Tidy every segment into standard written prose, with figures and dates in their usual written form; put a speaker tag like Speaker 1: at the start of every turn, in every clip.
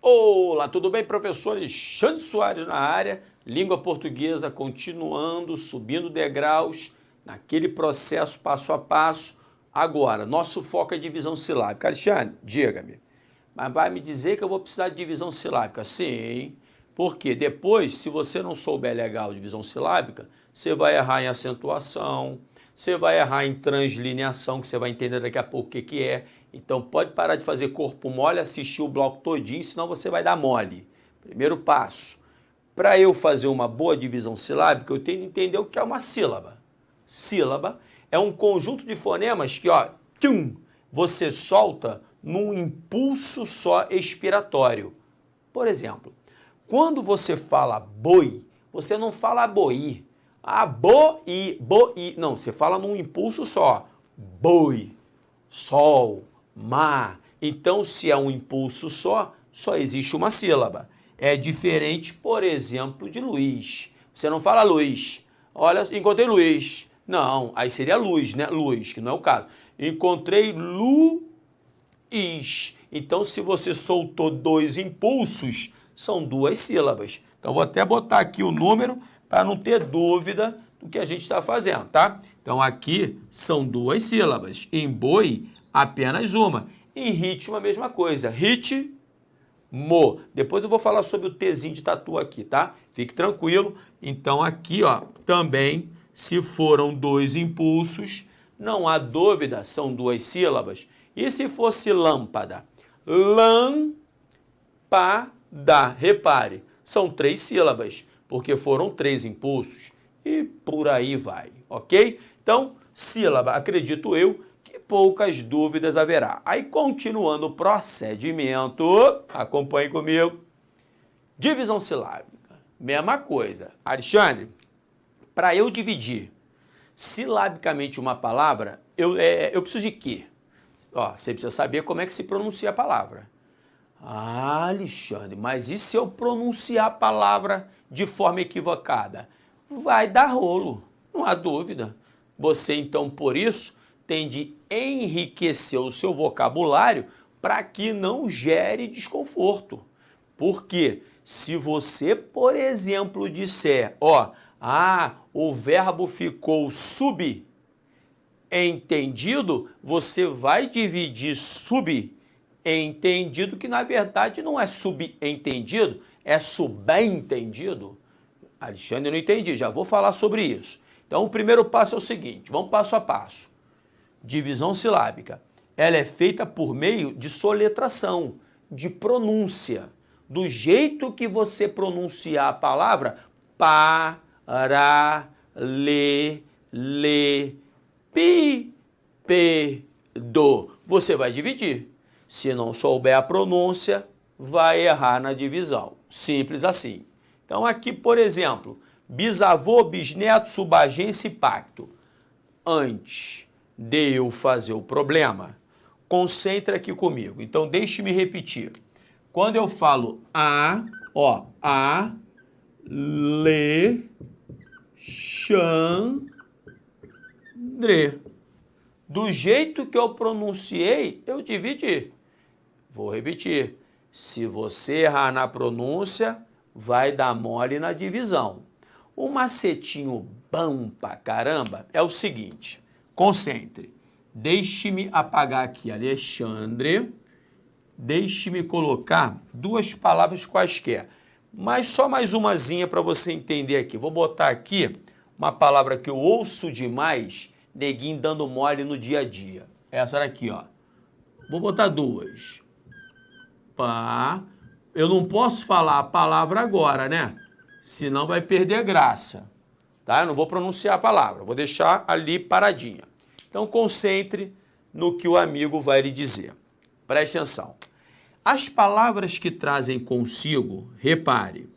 Speaker 1: Olá, tudo bem, professor Alexandre Soares na área, língua portuguesa continuando, subindo degraus, naquele processo passo a passo. Agora, nosso foco é divisão silábica. Alexandre, diga-me, mas vai me dizer que eu vou precisar de divisão silábica? Sim, porque depois, se você não souber legal divisão silábica, você vai errar em acentuação, você vai errar em translineação, que você vai entender daqui a pouco o que é. Então pode parar de fazer corpo mole, assistir o bloco todinho, senão você vai dar mole. Primeiro passo. Para eu fazer uma boa divisão silábica, eu tenho que entender o que é uma sílaba. Sílaba é um conjunto de fonemas que, ó, tchum, você solta num impulso só expiratório. Por exemplo, quando você fala boi, você não fala boi. Ah, boi, boi. Não, você fala num impulso só. Boi, sol, mar. Então, se é um impulso só existe uma sílaba. É diferente, por exemplo, de Luiz. Você não fala Luiz. Olha, encontrei Luiz. Não, aí seria luz, né? Luz, que não é o caso. Encontrei Luiz. Então, se você soltou dois impulsos, são duas sílabas. Então, vou até botar aqui o número para não ter dúvida do que a gente está fazendo, tá? Então, aqui são duas sílabas. Em boi, apenas uma. Em ritmo, a mesma coisa. Ritmo. Depois eu vou falar sobre o Tzinho de tatu aqui, tá? Fique tranquilo. Então, aqui, ó, também, se foram dois impulsos, não há dúvida, são duas sílabas. E se fosse lâmpada? Lâmpada. Repare, são três sílabas, porque foram três impulsos. E por aí vai, ok? Então, sílaba, acredito eu, que poucas dúvidas haverá. Aí, continuando o procedimento, acompanhe comigo. Divisão silábica, mesma coisa. Alexandre, para eu dividir silabicamente uma palavra, eu preciso de quê? Ó, você precisa saber como é que se pronuncia a palavra. Ah, Alexandre, mas e se eu pronunciar a palavra de forma equivocada? Vai dar rolo, não há dúvida. Você, então, por isso, tem de enriquecer o seu vocabulário para que não gere desconforto. Porque se você, por exemplo, disser, ó, o verbo ficou subentendido, você vai dividir subentendido, que na verdade não é subentendido, é subentendido. Alexandre, eu não entendi, já vou falar sobre isso. Então, o primeiro passo é o seguinte, vamos passo a passo. Divisão silábica, ela é feita por meio de soletração, de pronúncia. Do jeito que você pronunciar a palavra, do, você vai dividir. Se não souber a pronúncia, vai errar na divisão. Simples assim. Então aqui, por exemplo, bisavô, bisneto, subagência e pacto. Antes de eu fazer o problema, concentre aqui comigo. Então deixe-me repetir. Quando eu falo Alexandre, do jeito que eu pronunciei, eu dividi. Vou repetir. Se você errar na pronúncia, vai dar mole na divisão. O macetinho bom pra caramba é o seguinte. Concentre. Deixe-me apagar aqui, Alexandre. Deixe-me colocar duas palavras quaisquer. Mas só mais umazinha para você entender aqui. Vou botar aqui uma palavra que eu ouço demais, neguinho dando mole no dia a dia. Essa daqui, ó. Vou botar duas. Eu não posso falar a palavra agora, né? Senão vai perder a graça. Tá? Eu não vou pronunciar a palavra, vou deixar ali paradinha. Então concentre no que o amigo vai lhe dizer. Preste atenção. As palavras que trazem consigo, repare,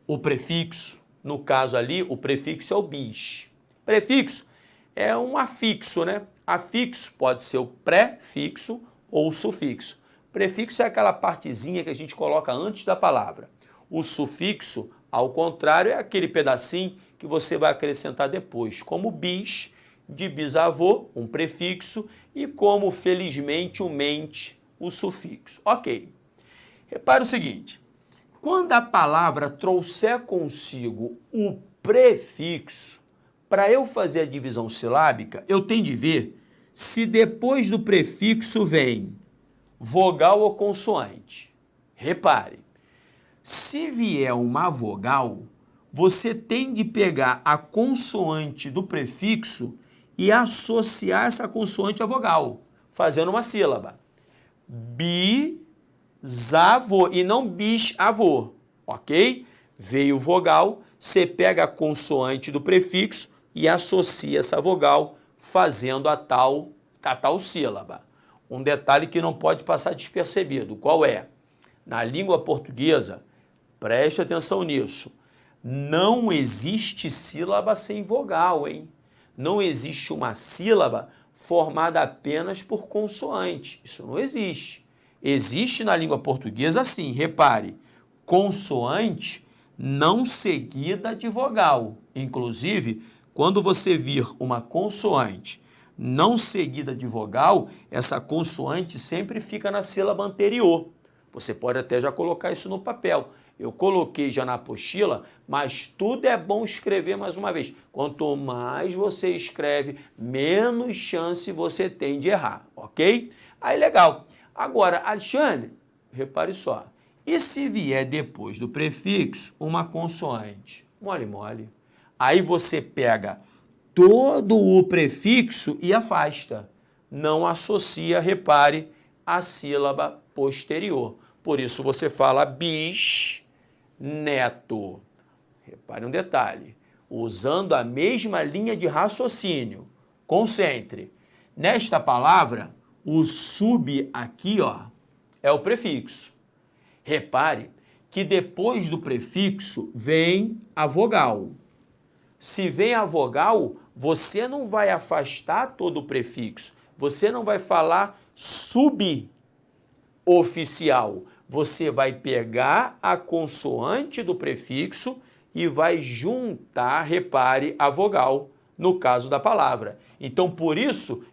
Speaker 1: o prefixo, no caso ali, o prefixo é o bis. Prefixo é um afixo, né? Afixo pode ser o prefixo ou o sufixo. Prefixo é aquela partezinha que a gente coloca antes da palavra. O sufixo, ao contrário, é aquele pedacinho que você vai acrescentar depois, como bis, de bisavô, um prefixo, e como felizmente o mente, o sufixo. Ok. Repare o seguinte, quando a palavra trouxer consigo o prefixo, para eu fazer a divisão silábica, eu tenho de ver se depois do prefixo vem vogal ou consoante. Repare, se vier uma vogal, você tem de pegar a consoante do prefixo e associar essa consoante à vogal, fazendo uma sílaba. Bisavô, e não bisavô, ok? Veio vogal, você pega a consoante do prefixo e associa essa vogal, fazendo a tal sílaba. Um detalhe que não pode passar despercebido, qual é? Na língua portuguesa, preste atenção nisso, não existe sílaba sem vogal, hein? Não existe uma sílaba formada apenas por consoante, isso não existe. Existe na língua portuguesa sim, repare, consoante não seguida de vogal. Inclusive, quando você vir uma consoante não seguida de vogal, essa consoante sempre fica na sílaba anterior. Você pode até já colocar isso no papel. Eu coloquei já na apostila, mas tudo é bom escrever mais uma vez. Quanto mais você escreve, menos chance você tem de errar, ok? Aí, legal. Agora, Alexandre, repare só. E se vier depois do prefixo uma consoante? Mole, mole. Aí você pega todo o prefixo e afasta. Não associa, repare, a sílaba posterior. Por isso você fala bisneto. Repare um detalhe. Usando a mesma linha de raciocínio. Concentre. Nesta palavra, o sub aqui, ó, é o prefixo. Repare que depois do prefixo vem a vogal. Se vem a vogal, você não vai afastar todo o prefixo. Você não vai falar suboficial. Você vai pegar a consoante do prefixo e vai juntar, repare, a vogal, no caso da palavra. Então, por isso,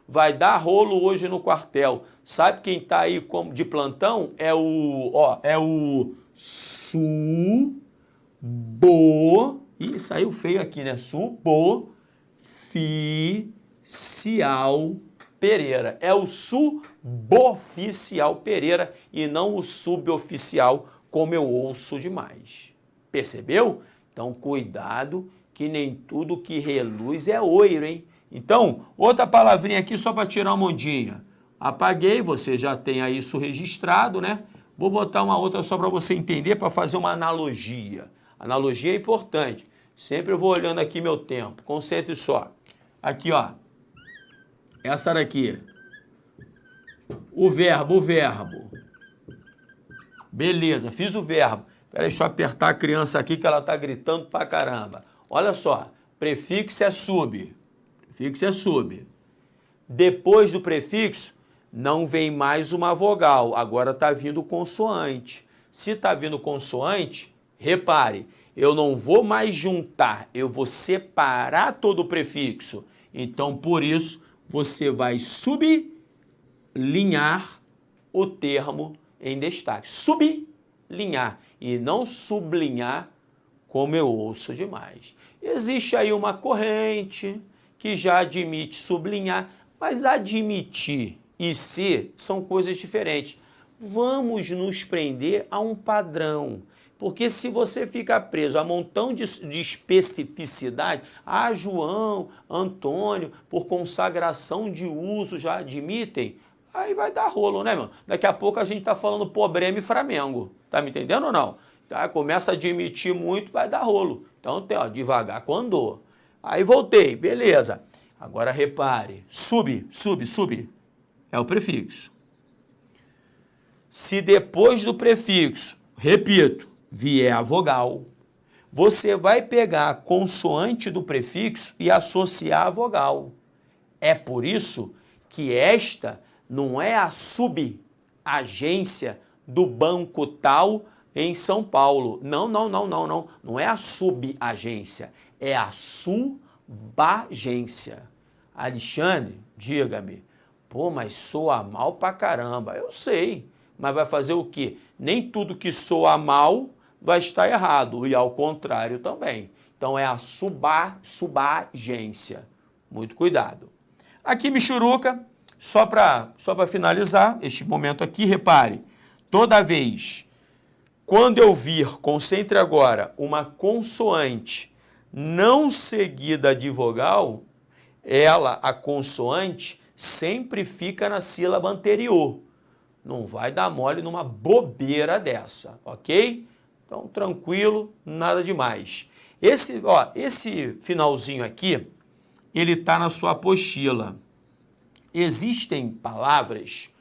Speaker 1: vai dar rolo hoje no quartel. Sabe quem está aí como de plantão? É o Ih, saiu feio aqui, né? Suboficial Pereira. É o suboficial Pereira e não o suboficial, como eu ouço demais. Percebeu? Então, cuidado, que nem tudo que reluz é oiro, hein? Então, outra palavrinha aqui só para tirar uma ondinha. Apaguei, você já tem aí isso registrado, né? Vou botar uma outra só para você entender, para fazer uma analogia. Analogia é importante. Sempre eu vou olhando aqui meu tempo. Concentre só. Aqui, ó. Essa daqui. O verbo. Beleza, fiz o verbo. Peraí, deixa eu apertar a criança aqui que ela tá gritando pra caramba. Olha só. Prefixo é sub. Prefixo é sub. Depois do prefixo, não vem mais uma vogal. Agora está vindo consoante. Se está vindo consoante, repare, eu não vou mais juntar, eu vou separar todo o prefixo. Então, por isso, você vai sublinhar o termo em destaque. Sublinhar e não sublinhar, como eu ouço demais. Existe aí uma corrente que já admite sublinhar, mas admitir e ser são coisas diferentes. Vamos nos prender a um padrão, porque se você ficar preso a um montão de especificidade, João, Antônio, por consagração de uso já admitem, aí vai dar rolo, né, meu? Daqui a pouco a gente está falando problema e Flamengo, tá me entendendo ou não? Tá? Começa a admitir muito, vai dar rolo. Então, tem, ó, devagar com andou. Aí voltei, beleza. Agora repare, sub, é o prefixo. Se depois do prefixo, repito, vier a vogal, você vai pegar a consoante do prefixo e associar a vogal. É por isso que esta não é a subagência do banco tal em São Paulo. Não. Não é a subagência, é a subagência. Alexandre, diga-me, pô, mas soa mal pra caramba. Eu sei, mas vai fazer o quê? Nem tudo que soa mal vai estar errado, e ao contrário também. Então é a subagência. Muito cuidado. Aqui, Michuruca, só para finalizar este momento aqui, repare, toda vez, quando eu vir, concentre agora, uma consoante não seguida de vogal, ela, a consoante, sempre fica na sílaba anterior. Não vai dar mole numa bobeira dessa, ok? Então, tranquilo, nada demais. Esse finalzinho aqui, ele está na sua apostila. Existem palavras,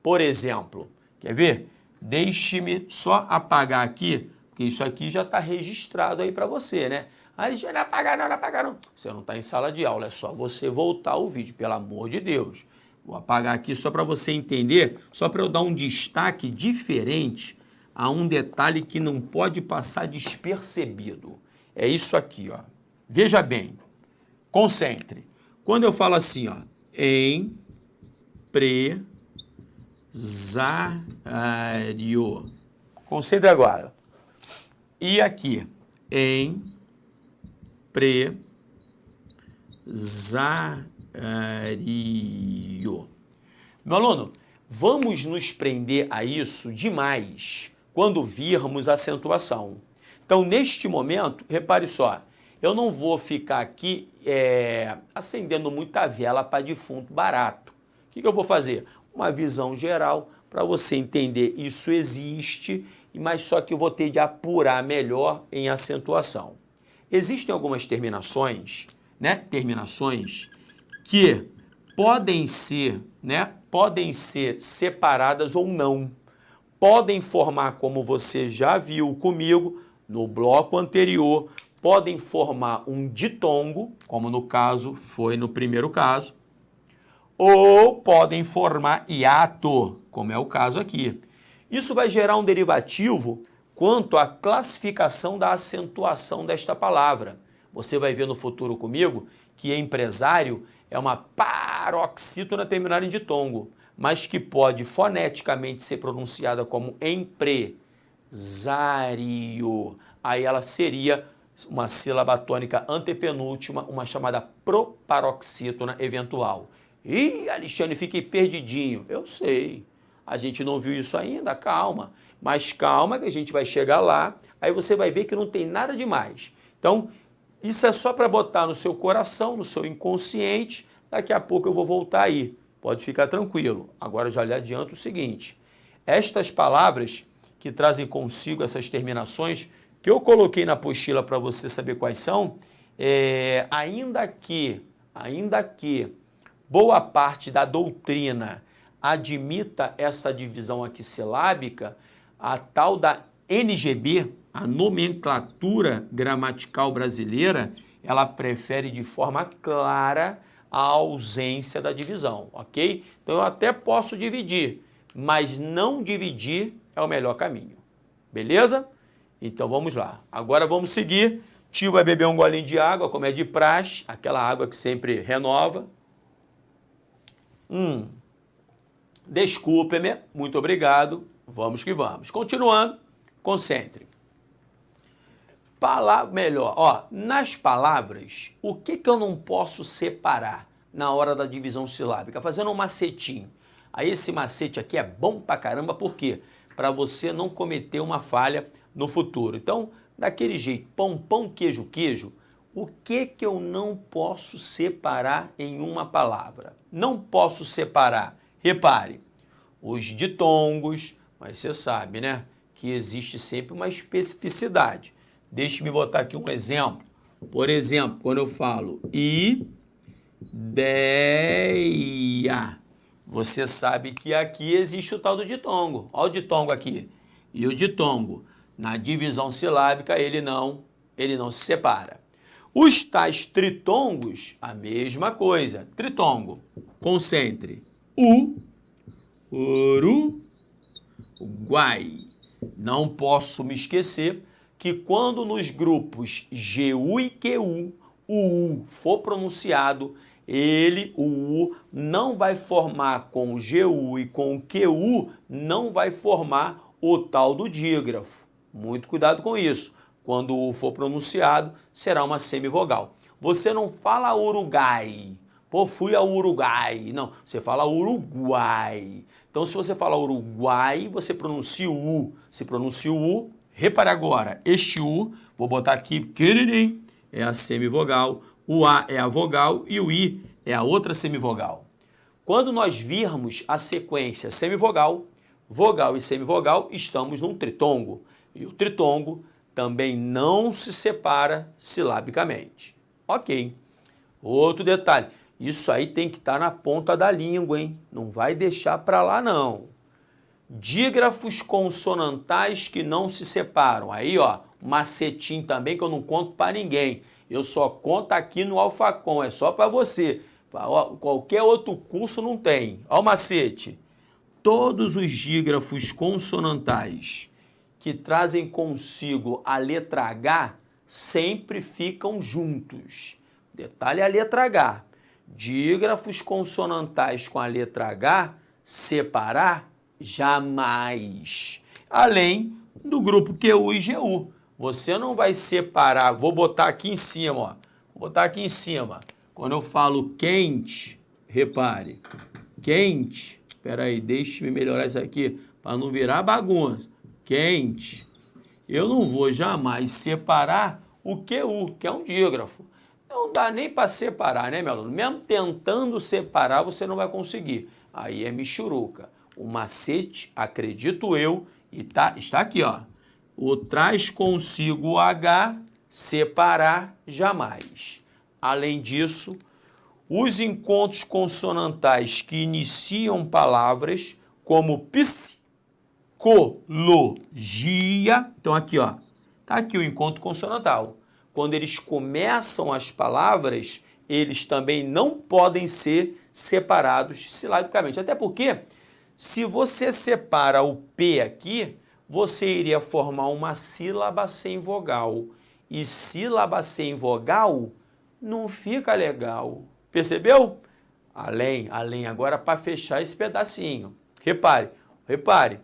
Speaker 1: por exemplo, quer ver? Deixe-me só apagar aqui, porque isso aqui já está registrado aí para você, né? Aí não apagar não, não apagar não. Você não está em sala de aula, é só você voltar o vídeo, pelo amor de Deus. Vou apagar aqui só para você entender, só para eu dar um destaque diferente a um detalhe que não pode passar despercebido. É isso aqui, ó. Veja bem, concentre. Quando eu falo assim, ó, empresário. Concentre agora. E aqui, empresário. Meu aluno, vamos nos prender a isso demais quando virmos a acentuação. Então, neste momento, repare só, eu não vou ficar aqui acendendo muita vela para defunto barato. O que eu vou fazer? Uma visão geral para você entender isso existe, mas só que eu vou ter de apurar melhor em acentuação. Existem algumas terminações, né? Terminações que podem ser separadas ou não. Podem formar, como você já viu comigo no bloco anterior, podem formar um ditongo, como no caso foi no primeiro caso, ou podem formar hiato, como é o caso aqui. Isso vai gerar um derivativo quanto à classificação da acentuação desta palavra. Você vai ver no futuro comigo que empresário é uma paroxítona terminada em ditongo, mas que pode foneticamente ser pronunciada como empresário. Aí ela seria uma sílaba tônica antepenúltima, uma chamada proparoxítona eventual. Ih, Alexandre, fiquei perdidinho. Eu sei, a gente não viu isso ainda, calma. Mas calma que a gente vai chegar lá, aí você vai ver que não tem nada demais. Então, isso é só para botar no seu coração, no seu inconsciente, daqui a pouco eu vou voltar aí. Pode ficar tranquilo. Agora eu já lhe adianto o seguinte, estas palavras que trazem consigo essas terminações, que eu coloquei na apostila para você saber quais são, ainda que boa parte da doutrina admita essa divisão aqui silábica, a tal da NGB, a nomenclatura gramatical brasileira, ela prefere de forma clara a ausência da divisão, ok? Então eu até posso dividir, mas não dividir é o melhor caminho, beleza? Então vamos lá, agora vamos seguir. Tio vai beber um golinho de água, como é de praxe, aquela água que sempre renova. Desculpe-me, muito obrigado, vamos que vamos. Continuando, concentre. Nas palavras, o que eu não posso separar na hora da divisão silábica? Fazendo um macetinho. Aí esse macete aqui é bom pra caramba, por quê? Para você não cometer uma falha no futuro. Então, daquele jeito, pão, pão, queijo, queijo, o que eu não posso separar em uma palavra? Não posso separar, repare, os ditongos, mas você sabe, né, que existe sempre uma especificidade. Deixe-me botar aqui um exemplo. Por exemplo, quando eu falo ideia, você sabe que aqui existe o tal do ditongo. Olha o ditongo aqui. E o ditongo, na divisão silábica, ele não se separa. Os tais tritongos, a mesma coisa. Tritongo, concentre. Uruguai. Não posso me esquecer que quando nos grupos GU e QU o U for pronunciado, o U, não vai formar com o GU e com o QU, não vai formar o tal do dígrafo. Muito cuidado com isso. Quando o U for pronunciado, será uma semivogal. Você não fala Uruguai. Pô, fui ao Uruguai. Não, você fala Uruguai. Então, se você fala Uruguai, você pronuncia o U. Se pronuncia o U, repare agora, este U, vou botar aqui pequenininho, é a semivogal, o A é a vogal e o I é a outra semivogal. Quando nós virmos a sequência semivogal, vogal e semivogal, estamos num tritongo. E o tritongo também não se separa silabicamente. Ok. Outro detalhe, isso aí tem que estar na ponta da língua, hein? Não vai deixar para lá, não. Dígrafos consonantais que não se separam. Aí, ó, macetinho também que eu não conto para ninguém. Eu só conto aqui no Alfacom, é só para você. Qualquer outro curso não tem. Ó o macete. Todos os dígrafos consonantais que trazem consigo a letra H sempre ficam juntos. Detalhe a letra H. Dígrafos consonantais com a letra H, separar jamais. Além do grupo QU e GU. Você não vai separar, vou botar aqui em cima, ó. Vou botar aqui em cima. Quando eu falo quente, repare, quente, espera aí, deixe-me melhorar isso aqui para não virar bagunça. Quente. Eu não vou jamais separar o QU, que é um dígrafo. Não dá nem para separar, né, meu aluno? Mesmo tentando separar, você não vai conseguir. Aí é michuruca. O macete, acredito eu, e está aqui, ó. O traz consigo o H, separar jamais. Além disso, os encontros consonantais que iniciam palavras, como psicologia. Então aqui, ó, tá aqui o encontro consonantal. Quando eles começam as palavras, eles também não podem ser separados silabicamente. Até porque, se você separa o P aqui, você iria formar uma sílaba sem vogal. E sílaba sem vogal não fica legal. Percebeu? Além agora para fechar esse pedacinho. Repare,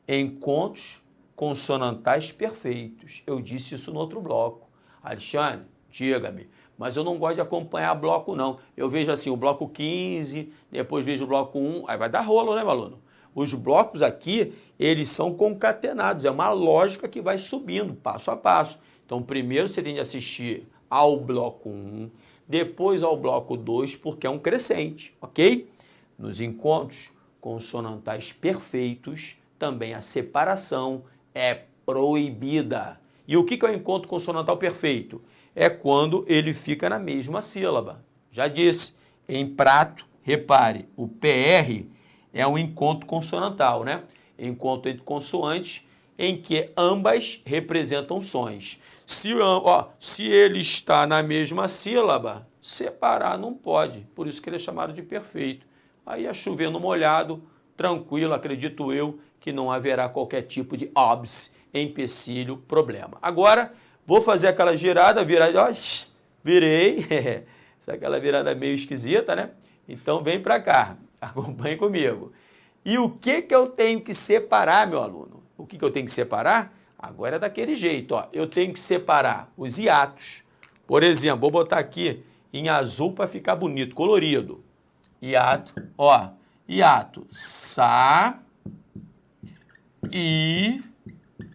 Speaker 1: encontros consonantais perfeitos. Eu disse isso no outro bloco. Alexandre, diga-me, mas eu não gosto de acompanhar bloco não. Eu vejo assim o bloco 15, depois vejo o bloco 1, aí vai dar rolo, né, meu aluno? Os blocos aqui, eles são concatenados, é uma lógica que vai subindo passo a passo. Então, primeiro você tem de assistir ao bloco 1, depois ao bloco 2, porque é um crescente, ok? Nos encontros consonantais perfeitos, também a separação é proibida. E o que é o encontro consonantal perfeito? É quando ele fica na mesma sílaba. Já disse, em prato, repare, o PR é um encontro consonantal, né? Encontro entre consoantes em que ambas representam sons. Se ele está na mesma sílaba, separar não pode. Por isso que ele é chamado de perfeito. Aí é chovendo molhado, tranquilo, acredito eu, que não haverá qualquer tipo de empecilho, problema. Agora, vou fazer aquela virei, aquela virada meio esquisita, né? Então, vem para cá, acompanhe comigo. E o que eu tenho que separar, meu aluno? O que eu tenho que separar? Agora é daquele jeito, ó. Eu tenho que separar os hiatos. Por exemplo, vou botar aqui em azul para ficar bonito, colorido. Hiato, ó. Hiato, sa, i,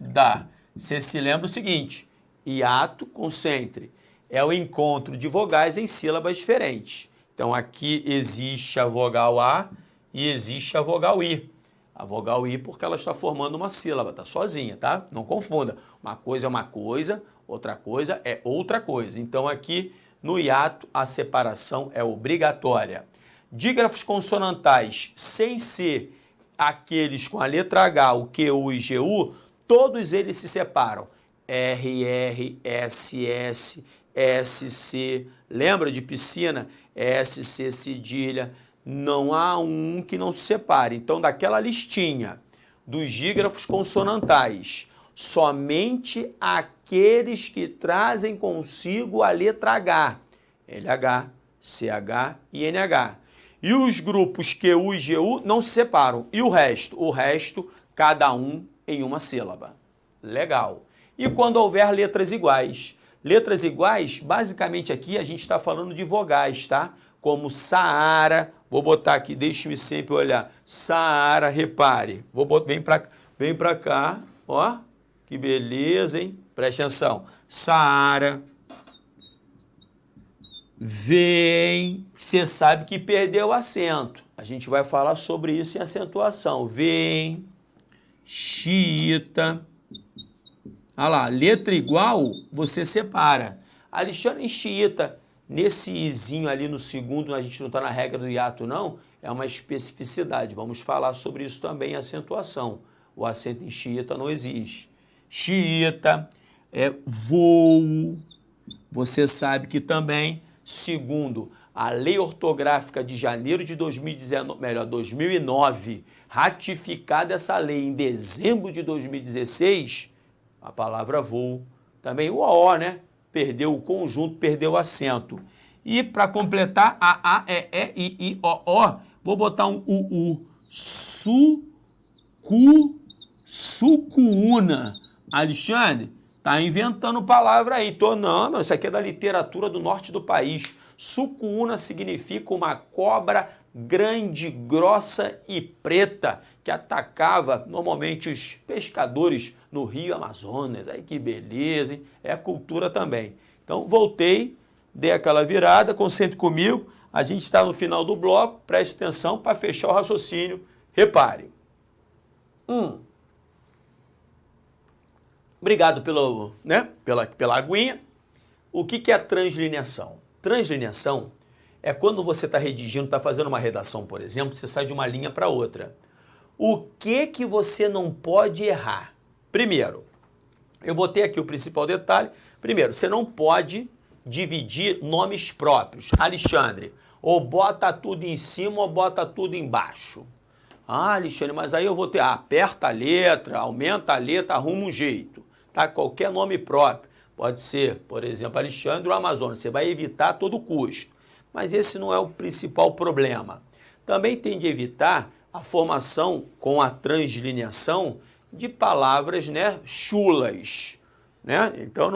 Speaker 1: da. Você se lembra o seguinte, hiato, concentre, é o encontro de vogais em sílabas diferentes. Então, aqui existe a vogal A e existe a vogal I. A vogal I porque ela está formando uma sílaba, tá sozinha, tá? Não confunda. Uma coisa é uma coisa, outra coisa é outra coisa. Então, aqui no hiato, a separação é obrigatória. Dígrafos consonantais, sem ser aqueles com a letra H, o QU e GU, todos eles se separam. RR, SS, SC, lembra de piscina? SC, cedilha, não há um que não se separe. Então, daquela listinha dos dígrafos consonantais, somente aqueles que trazem consigo a letra H, LH, CH e NH. E os grupos QU e GU não se separam. E o resto? O resto, cada um em uma sílaba. Legal. E quando houver letras iguais? Letras iguais, basicamente aqui a gente está falando de vogais, tá? Como Saara, vou botar aqui, deixe-me sempre olhar. Saara, repare. Vem pra cá, ó. Que beleza, hein? Preste atenção. Saara. Vem, você sabe que perdeu o acento. A gente vai falar sobre isso em acentuação. Vem, xiita. Olha lá, letra igual, você separa. Alexandre, em xiita, nesse izinho ali no segundo, a gente não está na regra do hiato não, é uma especificidade. Vamos falar sobre isso também em acentuação. O acento em xiita não existe. Xiita, voo, você sabe que também... Segundo a Lei Ortográfica de janeiro de 2009, ratificada essa lei em dezembro de 2016, a palavra voo, também o OO, né? Perdeu o conjunto, perdeu o acento. E para completar, a I, O, vou botar um UU. Sucuuna. Alexandre, tá inventando palavra aí. Não, isso aqui é da literatura do norte do país. Sucuuna significa uma cobra grande, grossa e preta que atacava normalmente os pescadores no Rio Amazonas. Aí que beleza, hein? É cultura também. Então voltei, dei aquela virada, concentre comigo. A gente está no final do bloco, preste atenção para fechar o raciocínio. Repare. Obrigado pela aguinha. O que é translineação? Translineação é quando você está redigindo, está fazendo uma redação, por exemplo, você sai de uma linha para outra. O que você não pode errar? Primeiro, eu botei aqui o principal detalhe. Primeiro, você não pode dividir nomes próprios. Alexandre, ou bota tudo em cima ou bota tudo embaixo. Ah, Alexandre, mas aí eu vou ter, aperta a letra, aumenta a letra, arruma um jeito. Tá? Qualquer nome próprio. Pode ser, por exemplo, Alexandre ou Amazonas. Você vai evitar a todo custo. Mas esse não é o principal problema. Também tem de evitar a formação com a translineação de palavras, né, chulas. Né? Então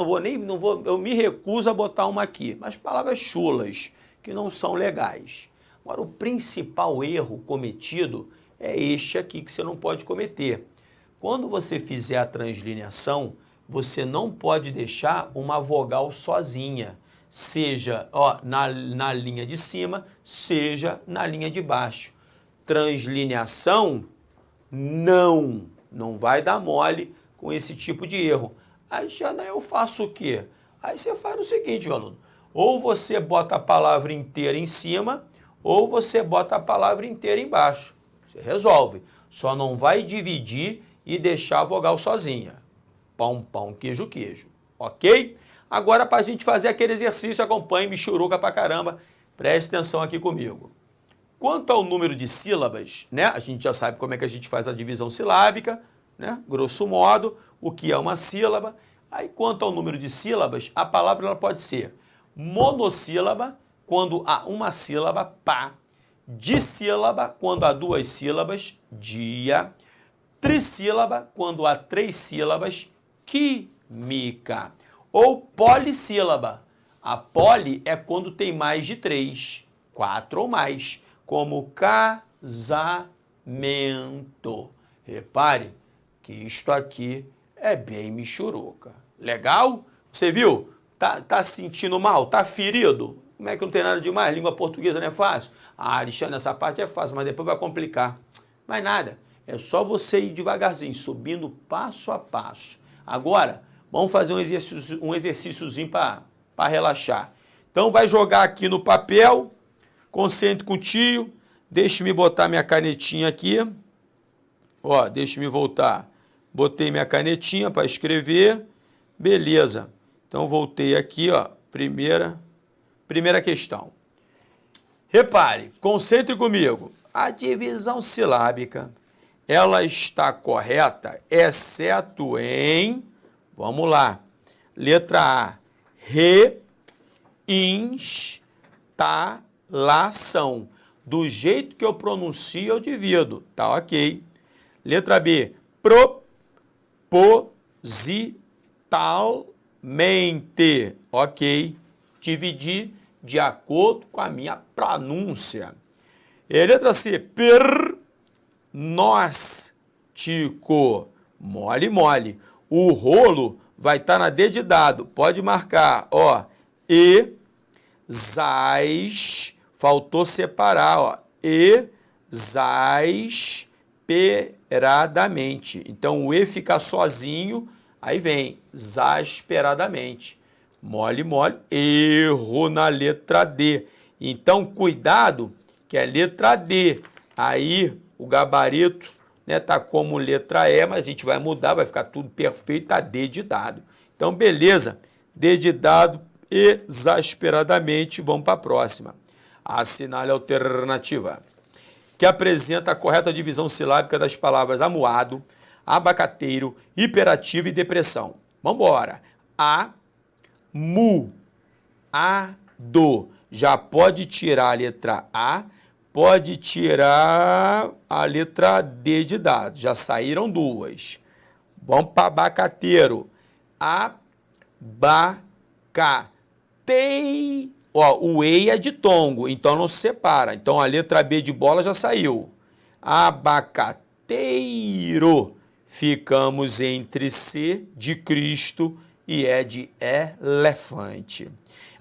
Speaker 1: eu me recuso a botar uma aqui, mas palavras chulas, que não são legais. Agora, o principal erro cometido é este aqui que você não pode cometer. Quando você fizer a translineação, você não pode deixar uma vogal sozinha, seja na linha de cima, seja na linha de baixo. Translineação, não vai dar mole com esse tipo de erro. Aí, Jana, eu faço o quê? Aí você faz o seguinte, meu aluno, ou você bota a palavra inteira em cima, ou você bota a palavra inteira embaixo. Você resolve. Só não vai dividir e deixar a vogal sozinha. Pão, pão, queijo, queijo. Ok? Agora, para a gente fazer aquele exercício, acompanhe, michuruca pra caramba. Preste atenção aqui comigo. Quanto ao número de sílabas, né? A gente já sabe como é que a gente faz a divisão silábica, né? Grosso modo, o que é uma sílaba. Aí, quanto ao número de sílabas, a palavra ela pode ser monossílaba, quando há uma sílaba, pá. Dissílaba, quando há duas sílabas, dia. Trissílaba, quando há três sílabas, química. Ou polissílaba. A poli é quando tem mais de 3, 4 ou mais, como casamento. Repare que isto aqui é bem michuruca. Legal? Você viu? Tá se sentindo mal? Tá ferido? Como é que não tem nada demais? Língua portuguesa não é fácil? Alexandre, essa parte é fácil, mas depois vai complicar. Mas nada. É só você ir devagarzinho, subindo passo a passo. Agora, vamos fazer um exercíciozinho para relaxar. Então, vai jogar aqui no papel, concentre com o tio, deixe-me botar minha canetinha aqui. Ó, deixe-me voltar. Botei minha canetinha para escrever. Beleza. Então, voltei aqui, ó, primeira questão. Repare, concentre comigo. A divisão silábica, ela está correta, exceto em, vamos lá, letra A, re, ins, talação. Do jeito que eu pronuncio, eu divido. Tá ok. Letra B. Propositalmente. Ok. Dividir de acordo com a minha pronúncia. E letra C. Pernóstico. Mole, mole. O rolo vai estar na D de dado. Pode marcar, ó. Faltou separar, ó. Exasperadamente. Então, o E fica sozinho, aí vem exasperadamente. Mole, mole. Erro na letra D. Então, cuidado, que é letra D. Aí, o gabarito, né, tá como letra E, mas a gente vai mudar, vai ficar tudo perfeito, a D de dado. Então, beleza. D de dado, exasperadamente. Vamos para a próxima. Assinale a alternativa, que apresenta a correta divisão silábica das palavras amuado, abacateiro, hiperativo e depressão. Vamos embora. Do. Já pode tirar a letra A, pode tirar a letra D de dado. Já saíram duas. Vamos para abacateiro. Abacatei. Ó, o E é de tongo, então não se separa. Então a letra B de bola já saiu. Abacateiro. Ficamos entre C de Cristo e E de elefante.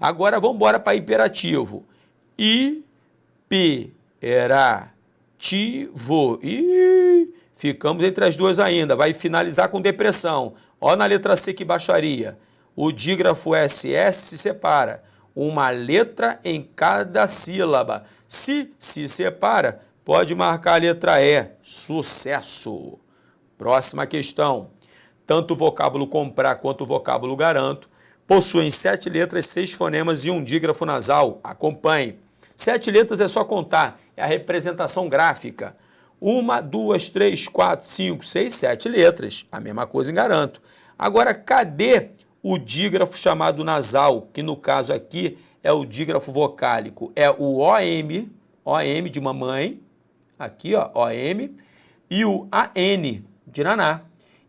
Speaker 1: Agora vamos embora para hiperativo. Hiperativo. Ficamos entre as duas ainda. Vai finalizar com depressão. Ó na letra C que baixaria. O dígrafo SS se separa. Uma letra em cada sílaba. Se separa, pode marcar a letra E. Sucesso. Próxima questão. Tanto o vocábulo comprar quanto o vocábulo garanto possuem 7 letras, 6 fonemas e um dígrafo nasal. Acompanhe. 7 letras é só contar. É a representação gráfica. 1, 2, 3, 4, 5, 6, 7 letras. A mesma coisa em garanto. Agora, cadê o dígrafo chamado nasal, que no caso aqui é o dígrafo vocálico? É o OM, OM de mamãe, aqui ó, OM, e o AN de naná.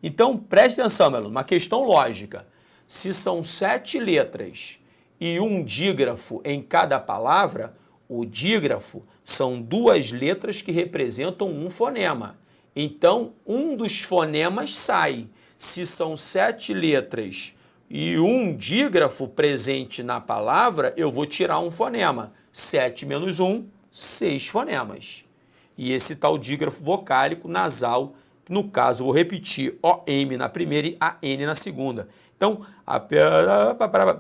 Speaker 1: Então, preste atenção, meu aluno, uma questão lógica. Se são 7 letras e um dígrafo em cada palavra, o dígrafo são 2 letras que representam um fonema. Então, um dos fonemas sai. Se são 7 letras e um dígrafo presente na palavra, eu vou tirar um fonema. 7 menos 1, 6 fonemas. E esse tal dígrafo vocálico nasal, no caso, vou repetir, OM na primeira e AN na segunda. Então,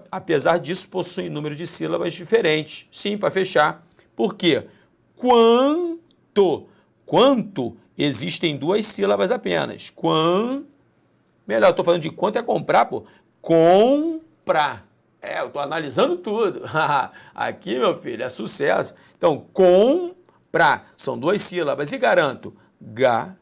Speaker 1: apesar disso, possui número de sílabas diferentes. Sim, para fechar. Por quê? Quanto existem 2 sílabas apenas. Melhor, eu estou falando de quanto é comprar, pô. Comprar. Eu estou analisando tudo. Aqui, meu filho, é sucesso. Então, comprar. São 2 sílabas. E garanto. Garanto.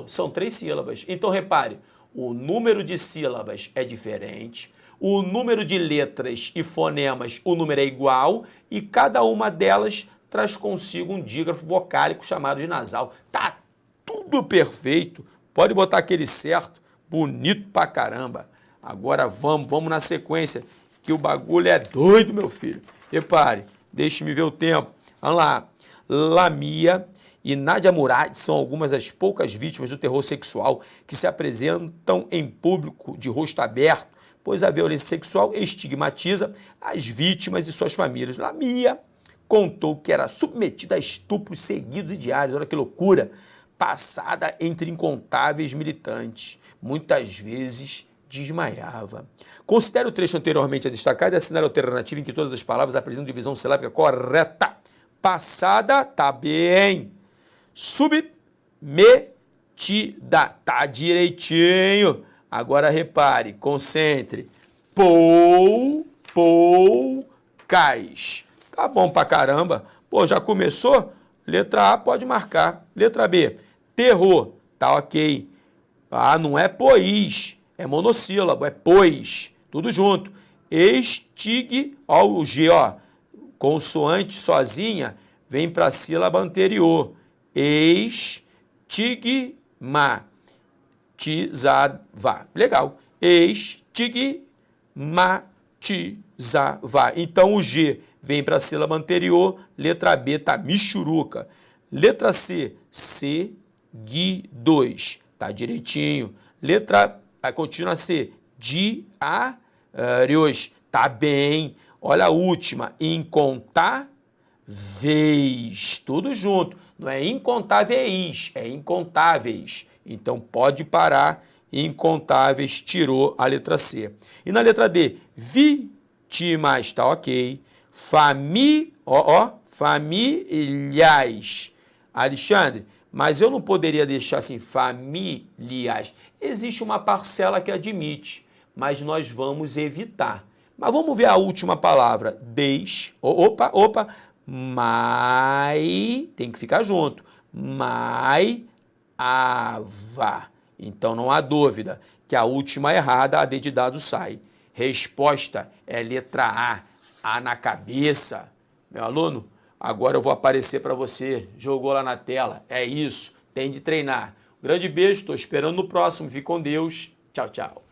Speaker 1: São 3 sílabas. Então, repare. O número de sílabas é diferente. O número de letras e fonemas, o número é igual. E cada uma delas traz consigo um dígrafo vocálico chamado de nasal. Tá tudo perfeito. Pode botar aquele certo. Bonito pra caramba. Agora vamos na sequência, que o bagulho é doido, meu filho. Repare, deixe-me ver o tempo. Vamos lá. Lamia e Nadia Murad são algumas das poucas vítimas do terror sexual que se apresentam em público de rosto aberto, pois a violência sexual estigmatiza as vítimas e suas famílias. Lamia contou que era submetida a estupros seguidos e diários. Olha que loucura. Passada entre incontáveis militantes. Muitas vezes desmaiava. Considere o trecho anteriormente a destacar e assinale a alternativa em que todas as palavras apresentam divisão silábica correta. Passada, tá bem. Submetida, tá direitinho. Agora repare, concentre. Poucas. Tá bom pra caramba. Pô, já começou? Letra A pode marcar. Letra B, terror. Tá ok. Ah, não é pois, é monossílabo, é pois. Tudo junto. Estig, ó, o G, ó, consoante sozinha, vem para a sílaba anterior. Estigma. Tizava. Legal. Estigmatizava. Então, o G vem para a sílaba anterior, letra B tá michuruca. Letra C, seguidos. Tá direitinho. Letra A, continua a C, diários. Tá bem. Olha a última, incontáveis. Tudo junto. Não é incontáveis, é incontáveis. Então, pode parar. Incontáveis, tirou a letra C. E na letra D, vítimas, tá ok. Famílias. Alexandre, mas eu não poderia deixar assim, famílias. Existe uma parcela que admite, mas nós vamos evitar. Mas vamos ver a última palavra. Tem que ficar junto. Ava. Então não há dúvida que a última errada, a D de dado sai. Resposta é letra A. A na cabeça. Meu aluno, agora eu vou aparecer para você. Jogou lá na tela. É isso. Tem de treinar. Grande beijo. Estou esperando no próximo. Fique com Deus. Tchau, tchau.